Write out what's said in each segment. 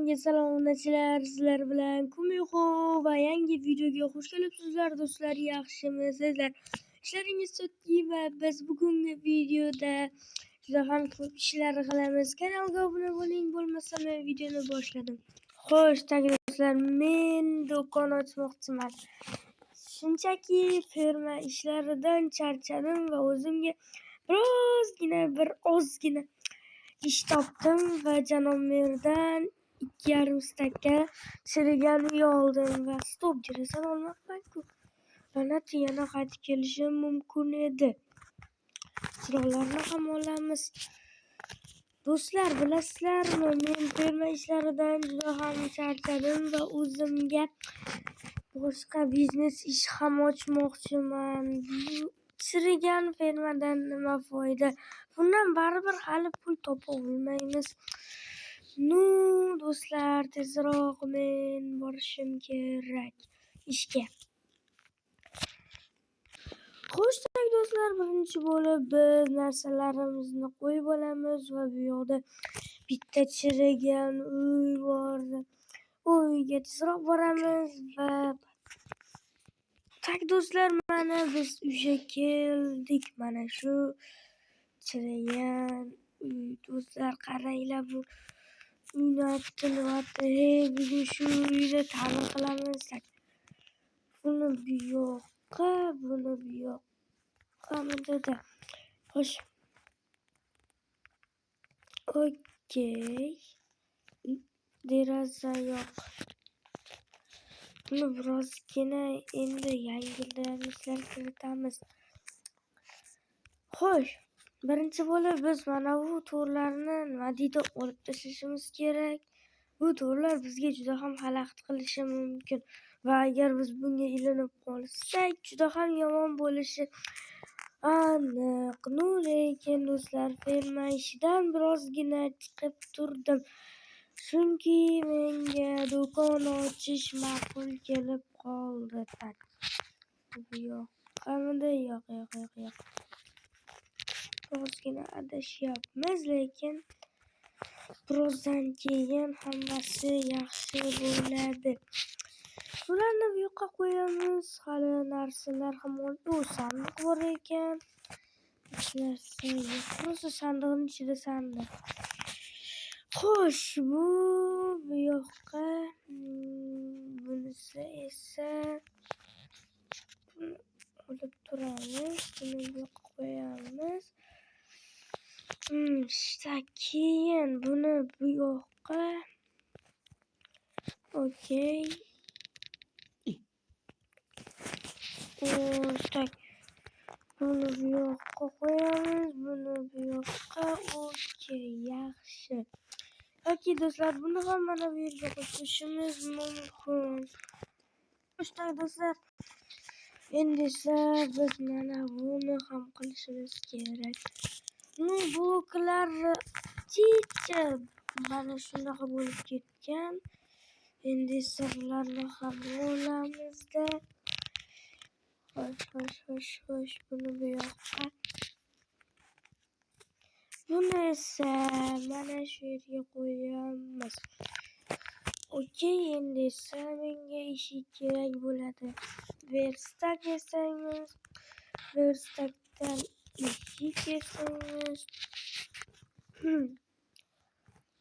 Hammaga salomatchilar, sizlar bilan Kumiko va yangi videoga xush kelibsizlar do'stlar. Yaxshimisizlar? Ishlaringiz sutki va biz bugungi videoda juda ham ko'p ishlar qilamiz. Kanalga obuna bo'ling, bo'lmasa men videoni boshladim. Xo'sh, do'stlar, men do'kon ochmoqchiman. Shunchaki ferma ishlaridan charchadim va o'zimga bir ozgina ish topdim va janob merdan 2,5 stakka chirigan uy oldim va stop derazadan olmabman-ku. La'nat, yana qaytib kelishim mumkin edi. Chiroqlarni ham olamiz. Do'stlar, bilasizlarmi, men ferma ishlaridan juda ham charchadim va o'zimga boshqa biznes ish ham ochmoqchiman. Chirigan fermadan nima foyda? Bundan baribir hali pul topa olmaymiz. Do'stlar, tezroq men borishim kerak ishga. Xo'sh, do'stlar, birinchi bo'lib biz narsalarimizni qo'yib olamiz va bu yoqda bitta chirigan uy bor. U uyga tezroq boramiz va do'stlar, mana biz uyga keldik. Mana shu chirigan uy. Do'stlar, qaranglar, bu uyni aytdilyapti. Bugun shu uyni ta'mir qilamiz. Buni bu yoqqa, buni bu yoqqa mudada. Xo'sh. Okey. Deraza yo'q. Buni birozgina endi yangilanishlar kiritamiz. Xo'sh, birinchi bo'lib biz mana bu to'rlarni nima deydi olib tashlashimiz kerak. Bu to'rlar bizga juda ham xalaqit qilishi mumkin va agar biz bunga ilinib qolsak, juda ham yomon bo'lishi aniq. Lekin do'stlar, ferma ishidan birozgina chiqib turdim. Chunki menga do'kon ochish ma'qul kelib qoldi. Bu yoqqamidi? Yo'q. Birozgina adashyapmiz, lekin birozdan keyin hammasi yaxshi bo'ladi. Bularni bu yoqqa qo'yamiz. Hali narsalar ham sandiq bor ekan. Hech narsa yo'q. Rosa sandiqning ichida sandiq. Xo'sh, bu yoqqa, bunisi esa olib turamiz. Buni bu yoqqa qo'yamiz. Keyin buni bu yoqqa. Okey. Buni bu yoqqa qo'yamiz. Buni bu yoqqa. Okey, yaxshi. Yoki do'stlar, buni ham mana bu yerga qo'yishimiz mumkin. Xo'sh, do'stlar, endi esa biz mana buni ham qilishimiz kerak. Bloklar chicha mana shunaqa bo'lib ketgan. Endi esa bularni ham olamizda. Xo'sh, buni bu yoqqa. Buni esa mana shu yerga qo'yamiz. Okey, endi esa menga ishi kerak bo'ladi. Verstak yasangiz, verstakdan eshik yasangiz.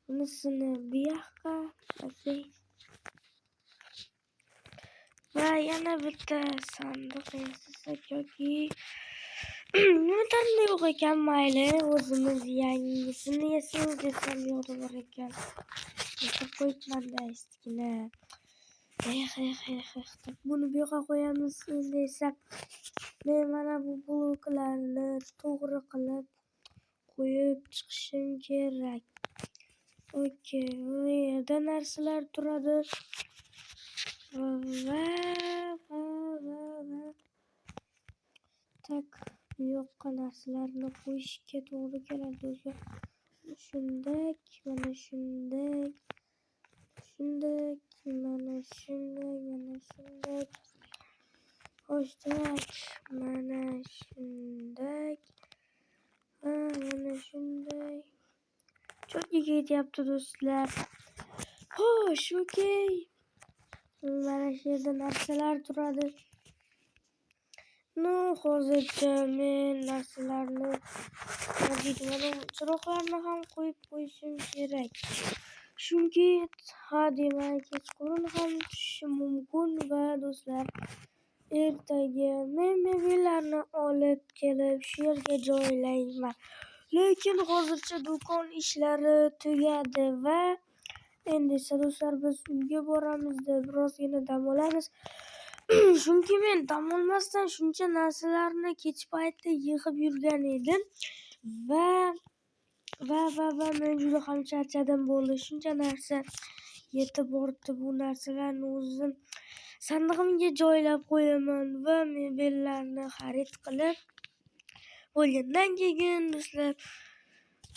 Bunisini bu yoqqa. Okey. Va yana bitta sandiq yasasak yoki nimadan yo'q ekan, mayli, o'zimiz yangisini yasaymiz desam yo'q bor ekan. Yasab qo'yibman-da eskini. Buni bu yoqqa qo'yamiz. Endi esa men mana bu bloklarni to'g'ri qilib qo'yib chiqishim kerak. Okey, bu yerda narsalar turadi. Bu yoqqa narsalarni qo'yishga to'g'ri keladi. Shunday, mana shunday. Mana shunday. Xo'sh, mana shunday. Mana shunday. Cho'tga ketyapti do'stlar. Xo'sh, okey. Mana shu yerda narsalar turadi. Hozircha men narsalarni mana chiroqlarni ham qo'yib qo'yishim kerak. Chunki demak kechqurun ham tushishi mumkin va do'stlar, ertaga men mebellarni olib kelib shu yerga joylayman. Lekin hozircha do'kon ishlari tugadi va endi esa do'stlar biz uyga boramizda birozgina dam olamiz. Chunki men dam olmasdan shuncha narsalarni kech paytda yig'ib yurgan edim va men juda ham charchadim bo'ldi. Shuncha narsa yetib bordi. Bu narsalarni o'zim sandig'imga joylab qo'yaman va mebellarni xarid qilib bo'lgandan keyin do'stlar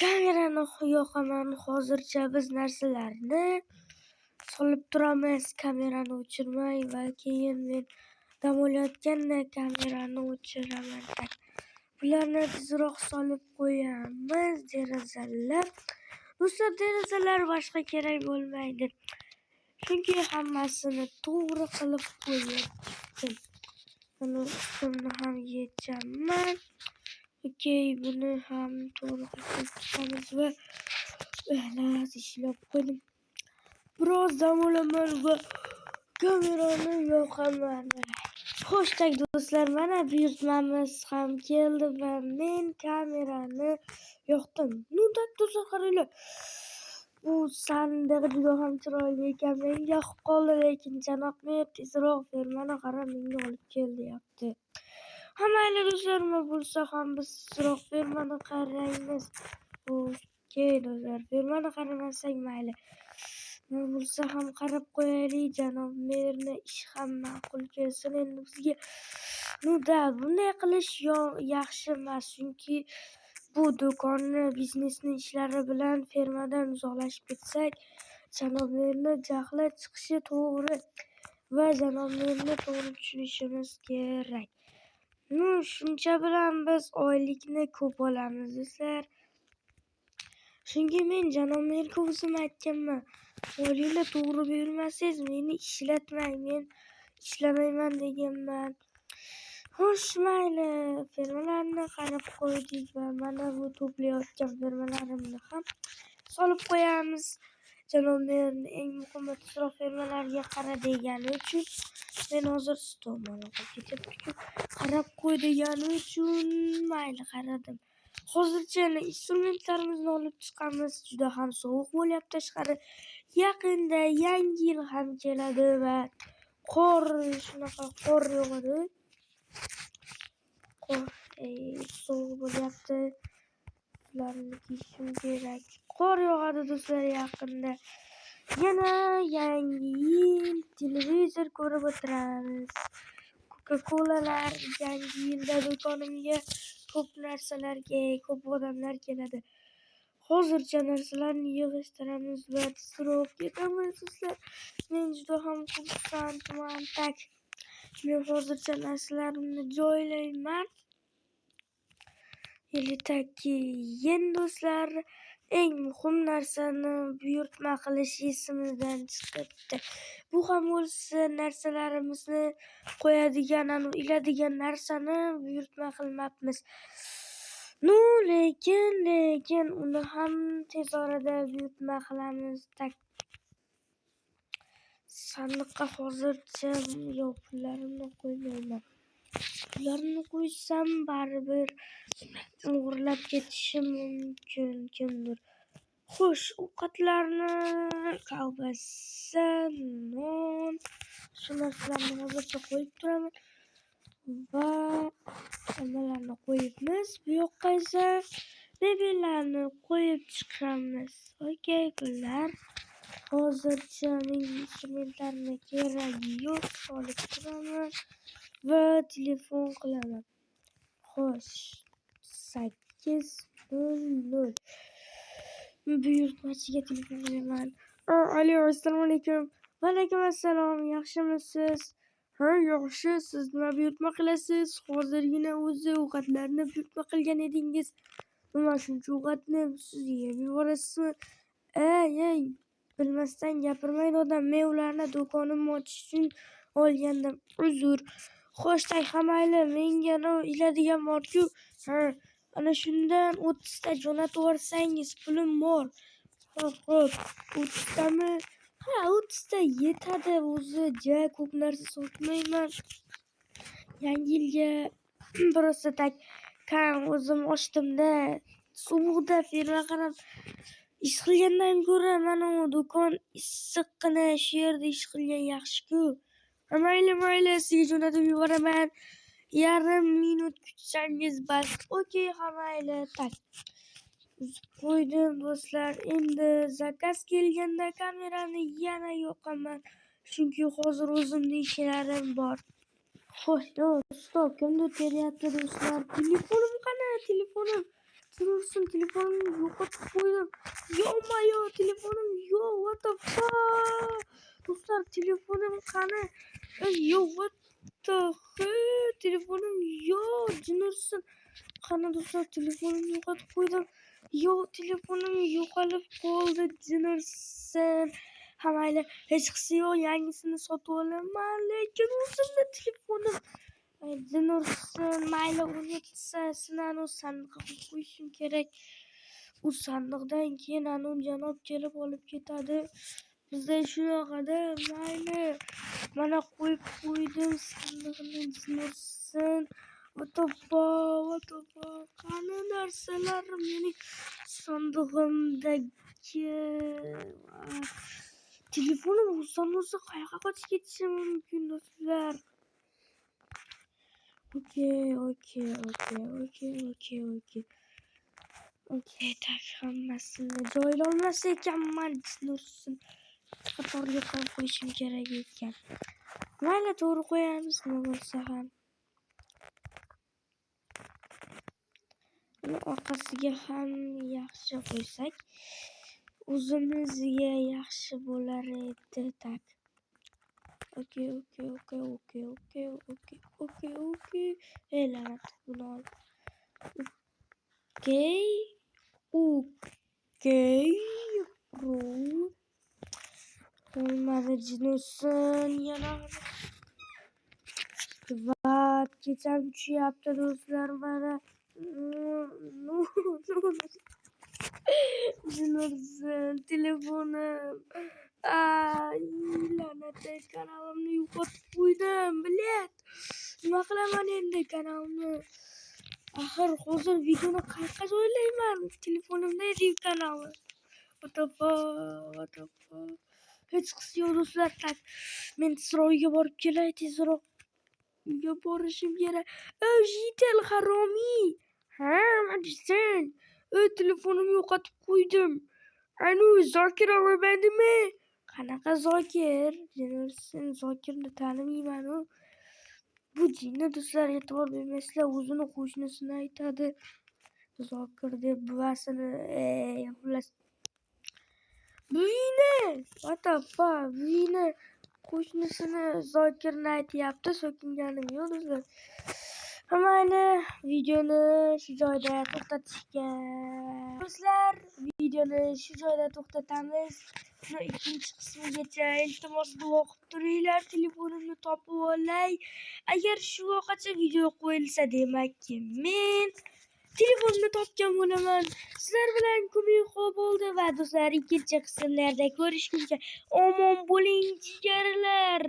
kamerani yoqaman. Hozircha biz narsalarni solib turamiz, kamerani o'chirmay va keyin men dam olayotganda kamerani o'chiraman. Bularni tezroq solib qo'yamiz. Derazalar. Do'stlar, derazalar boshqa kerak bo'lmaydi. Chunki hammasini to'g'ri qilib qo'ydim. Buni ustimni ham yechaman. Okey, buni ham to'g'ri qilib chiqamiz va ishlab qo'ydim. Biroz dam olaman va kamerani yoqaman. Xo'sh, do'stlar, mana buyurtmamiz ham keldi va men kamerani yoqdim. Do'stlar, qaranglar. Bu sandiq juda ham chiroyli ekan. Menga yoqib qoldi, lekin janob mer tezroq fermani qarab menga olib kel deyapti. Mayli do'stlar, nima bo'lsa ham biz tezroq fermani qaraymiz. Okey do'stlar, fermani qaramasak mayli. Nima bo'lsa ham qarab qo'yaylik, janob merni ishi ham ma'qul kelsin. Endi bizga bunday qilish yaxshi emas, chunki bu do'konni, biznesni ishlari bilan fermadan uzoqlashib ketsak, janob merni jahli chiqishi to'g'ri va janob merni to'g'ri tushunishimiz kerak. Shuncha bilan biz oylikni ko'p olamiz do'stlar. Chunki men janob merga o'zim aytganman, oylikni to'g'ri buyurmasangiz meni ishlatmang, men ishlamayman deganman. Xo'sh, mayli, fermalarni qarab qo'ydik va mana bu to'playotgan fermalarimni ham solib qo'yamiz. Janob merni eng muhimi tezroq fermalarga qara degani uchun men hozir stolni ketyapti-ku, qarab qo'y degani uchun mayli qaradim. Hozircha instrumentlarimizni olib chiqamiz. Juda ham sovuq bo'lyapti tashqari. Yaqinda yangi yil ham keladi va shunaqa qor yog'adi. Sovuq bo'lyapti. Ularni kiyishim kerak. Qor yog'adi do'stlar yaqinda. Yana yangi yil, televizor ko'rib o'tiramiz. Coca-Colalar yangi yilda do'konimga ko'p odamlar keladi. Hozircha narsalarni yig'ishtiramiz va tezroq ketamiz do'stlar. Men juda ham xursandman. Men hozircha narsalarimni joylayman. Keyin do'stlar, eng muhim narsani buyurtma qilish esimizdan chiqibdi. Bu ham bo'lsa narsalarimizni qo'yadigan, iladigan narsani buyurtma qilmabmiz. Lekin uni ham tez orada buyurtma qilamiz. Sandiqqa hozircha pullarimni qo'ymayman. Pullarimni qo'ysam baribir o'g'irlab ketishi mumkin kimdir. Xo'sh, ovqatlarni, kolbasa, non, shu narsalarni hozircha qo'yib turaman va nimalarni qo'yibmiz. Bu yoqqa esa mebellarni qo'yib chiqamiz. Okey, pullar. Hozircha men instrumentlarni keragi yo'q, olib turaman va telefon qilaman. Xo'sh, 8:00. Buyurtmachiga telefon qilaman. Alo, assalomu alaykum. Va alaykum assalom. Yaxshimisiz? Yaxshi. Siz nima buyurtma qilasiz? Hozirgina o'zi ovqatlarni buyurtma qilgan edingiz. Nima shuncha ovqatni siz yeb yuborasizmi? Ey, bilmasdan gapirmaydi odam. Men ularni do'konimni ochish uchun olgandim. Uzr. Xo'sh, mayli, menga iladigan bor-ku. Ha, ana shundan 30 ta jo'natib yuborsangiz pulim bor. Xo'p, 30 tami? Ha, 30 ta yetadi o'zi. Ko'p narsa sotmayman. Yangi yilga biroz kan o'zim ochdimda. Sovuqda firma qarab ish qilgandan ko'ra mana u do'kon issiqqina shu yerda ish qilgan yaxshi-ku. Mayli, sizga jo'natib yuboraman. Yarim minut kutsangiz bas. Okey, mayli. Uzib qo'ydim do'stlar. Endi zakaz kelganda kamerani yana yoqaman. Chunki hozir o'zimning ishlarim bor. Xo'sh, stop, kimdir kelyapti do'stlar. Telefonim qani? Telefonim. Telefonimni yo'qotib qo'ydim. Yo-mayo, telefonim yo'q. What the fuck? Do'stlar, telefonim qani? Yo, what the fuck? Telefonim yo'q. Jinursin. Qani do'stlar, telefonimni yo'qotib qo'ydim. Yo, telefonim yo'qolib qoldi. Jinursin. Ha, mayli, hech qisi yo'q. Yangisini sotib olaman, lekin o'zimni telefonim Jinursin. Mayli, 17tasini sandiqqa qo'yib qo'yishim kerak. U sandiqdan keyin janob kelib olib ketadi. Bizda shunaqada. Mayli, mana qo'yib qo'ydim sandiqni. Jinursin. What the fuck? Qani narsalar mening sandig'imdagi? Telefonim o'zi qayerga qochib ketishi mumkin do'stlar. Okey. Hammasini joylolmas ekanman. Jinursin. Qatorga qo'yib qo'yishim kerak ekan. Mayli, to'g'ri qo'yamiz, nima bo'lsa ham. Orqasiga ham yaxshi qo'ysak o'zimizga yaxshi bo'lar edi. Okey. La'nat, buni ol. Okey. Olmadi, Jinursin. Yana vat kecham tushyapti do'stlar. Mana Jinursin, telefonim. La'nat, kanalimni yo'qotib qo'ydim. Bilet. Nima qilaman endi kanalimni? Axir hozir videoni qayerga joylayman? Telefonimda edi kanali. What the fuck? Hech qisi yo'q do'stlar. Men tezroq uyga borib kelay, tezroq uyga borishim kerak. Jitel haromiy. Ha, nima deysan? Telefonimni yo'qotib qo'ydim. Anu Zokir o'g'irlandimi? Qanaqa Zokir? Jinursin, Zokirni tanimayman. Bu jinni do'stlar, e'tibor bermaysizlar, o'zini qo'shnisini aytadi. Zokir deb buvasini, xullas. Buyini, what the fuck? Buyini qo'shnisini Zokirni aytyapti, so'kinganim yo'q do'stlar. Mayli, videoni shu joyda to'xtatishga. Do'stlar, videoni shu joyda to'xtatamiz. Ikkinchi qismigacha iltimos duo qilib turinglar, telefonimni topib olay. Agar shu voqeacha video qo'yilsa, demakki men telefonimni topgan bo'laman. Sizlar bilan ko'p bo'ldi va do'stlar, ikkinchi qismlarda ko'rishguncha omon bo'ling jigarlar.